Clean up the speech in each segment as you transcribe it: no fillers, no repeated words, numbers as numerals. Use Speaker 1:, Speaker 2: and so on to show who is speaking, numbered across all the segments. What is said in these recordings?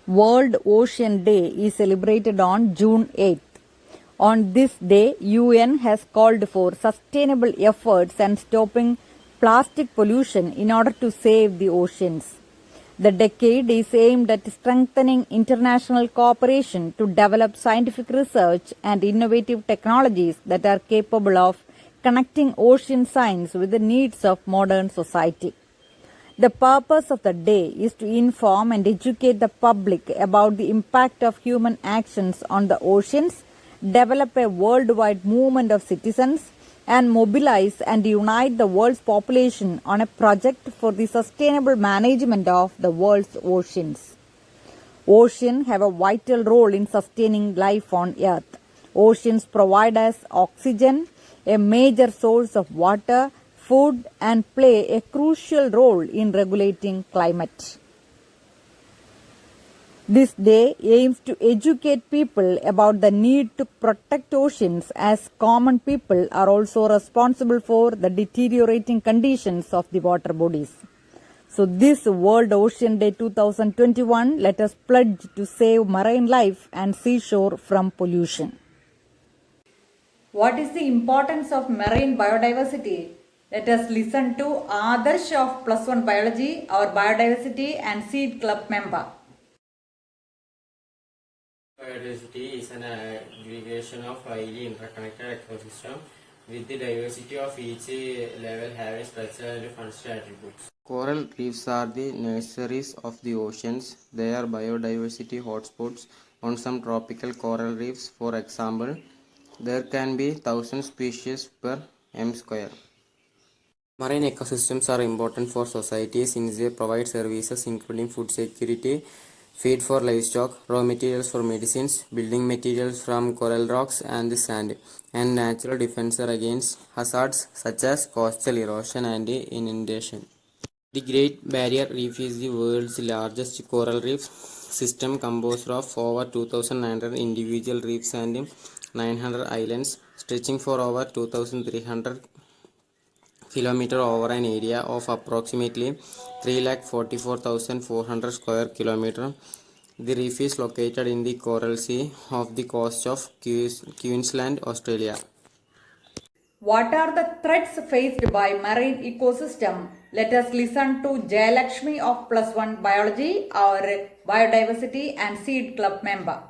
Speaker 1: World Ocean Day is celebrated on June 8th. On this day, UN has called for sustainable efforts and stopping plastic pollution in order to save the oceans. The decade is aimed at strengthening international cooperation to develop scientific research and innovative technologies that are capable of connecting ocean science with the needs of modern society. The purpose of the day is to inform and educate the public about the impact of human actions on the oceans, develop a worldwide movement of citizens, and mobilize and unite the world's population on a project for the sustainable management of the world's oceans. Oceans have a vital role in sustaining life on Earth. Oceans provide us oxygen, a major source of water, food, and play a crucial role in regulating climate. This day aims to educate people about the need to protect oceans, as common people are also responsible for the deteriorating conditions of the water bodies. So this World Ocean Day 2021, let us pledge to save marine life and seashore from pollution. What is the importance of marine biodiversity? Let us listen to Adarsh of Plus One Biology, our biodiversity and seed club member.
Speaker 2: Biodiversity is an aggregation of highly interconnected ecosystems with the diversity of each level having structural and functional attributes.
Speaker 3: Coral reefs are the nurseries of the oceans. They are biodiversity hotspots on some tropical coral reefs. For example, there can be 1,000 species per m square. Marine ecosystems are important for society since they provide services including food security, feed for livestock, raw materials for medicines, building materials from coral rocks and sand, and natural defenses against hazards such as coastal erosion and inundation. The Great Barrier Reef is the world's largest coral reef system composed of over 2,900 individual reefs and 900 islands, stretching for over 2,300 kilometers over an area of approximately 344,400 square kilometers. The reef is located in the Coral Sea off the coast of Queensland, Australia.
Speaker 1: What are the threats faced by marine ecosystem? Let us listen to Jayalakshmi of Plus One Biology, our biodiversity and seed club member.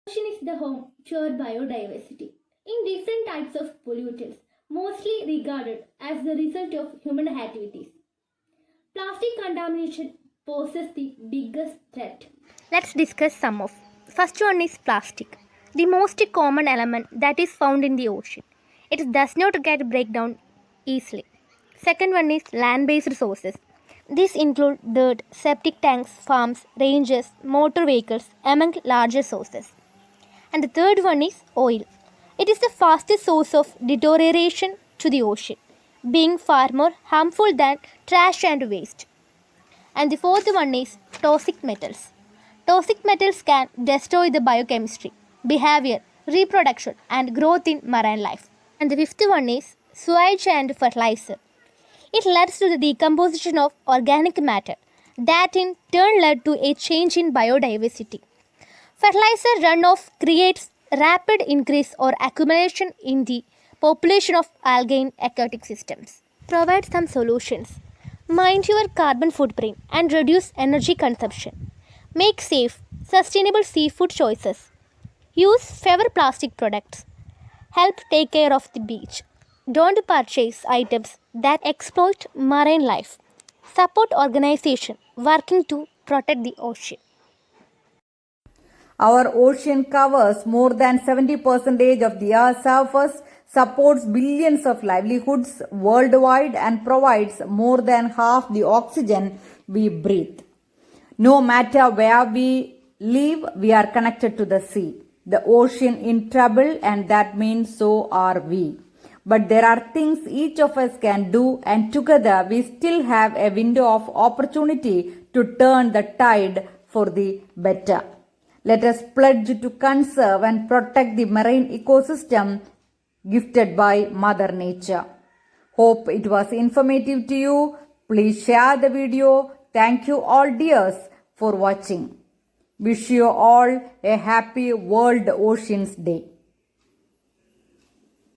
Speaker 4: Ocean is the home to our biodiversity in different types of pollutants, mostly regarded as the result of human activities. Plastic contamination poses the biggest threat.
Speaker 5: Let's discuss some of. First one is plastic, the most common element that is found in the ocean. It does not get breakdown easily. Second one is land-based sources. These include dirt, septic tanks, farms, ranges, motor vehicles, among larger sources. And the third one is oil. It is the fastest source of deterioration to the ocean, being far more harmful than trash and waste. And the fourth one is toxic metals. Toxic metals can destroy the biochemistry, behavior, reproduction, and growth in marine life. And the fifth one is sewage and fertilizer. It leads to the decomposition of organic matter that in turn led to a change in biodiversity. Fertilizer runoff creates rapid increase or accumulation in the population of algae in aquatic systems. Provide some solutions. Mind your carbon footprint and reduce energy consumption. Make safe, sustainable seafood choices. Use fewer plastic products. Help take care of the beach. Don't purchase items that exploit marine life. Support organizations working to protect the ocean.
Speaker 1: Our ocean covers more than 70% of the Earth's surface, supports billions of livelihoods worldwide, and provides more than half the oxygen we breathe. No matter where we live, we are connected to the sea. The ocean in trouble, and that means so are we. But there are things each of us can do, and together we still have a window of opportunity to turn the tide for the better. Let us pledge to conserve and protect the marine ecosystem gifted by Mother Nature. Hope it was informative to you. Please share the video. Thank you all dears for watching. Wish you all a happy World Oceans Day.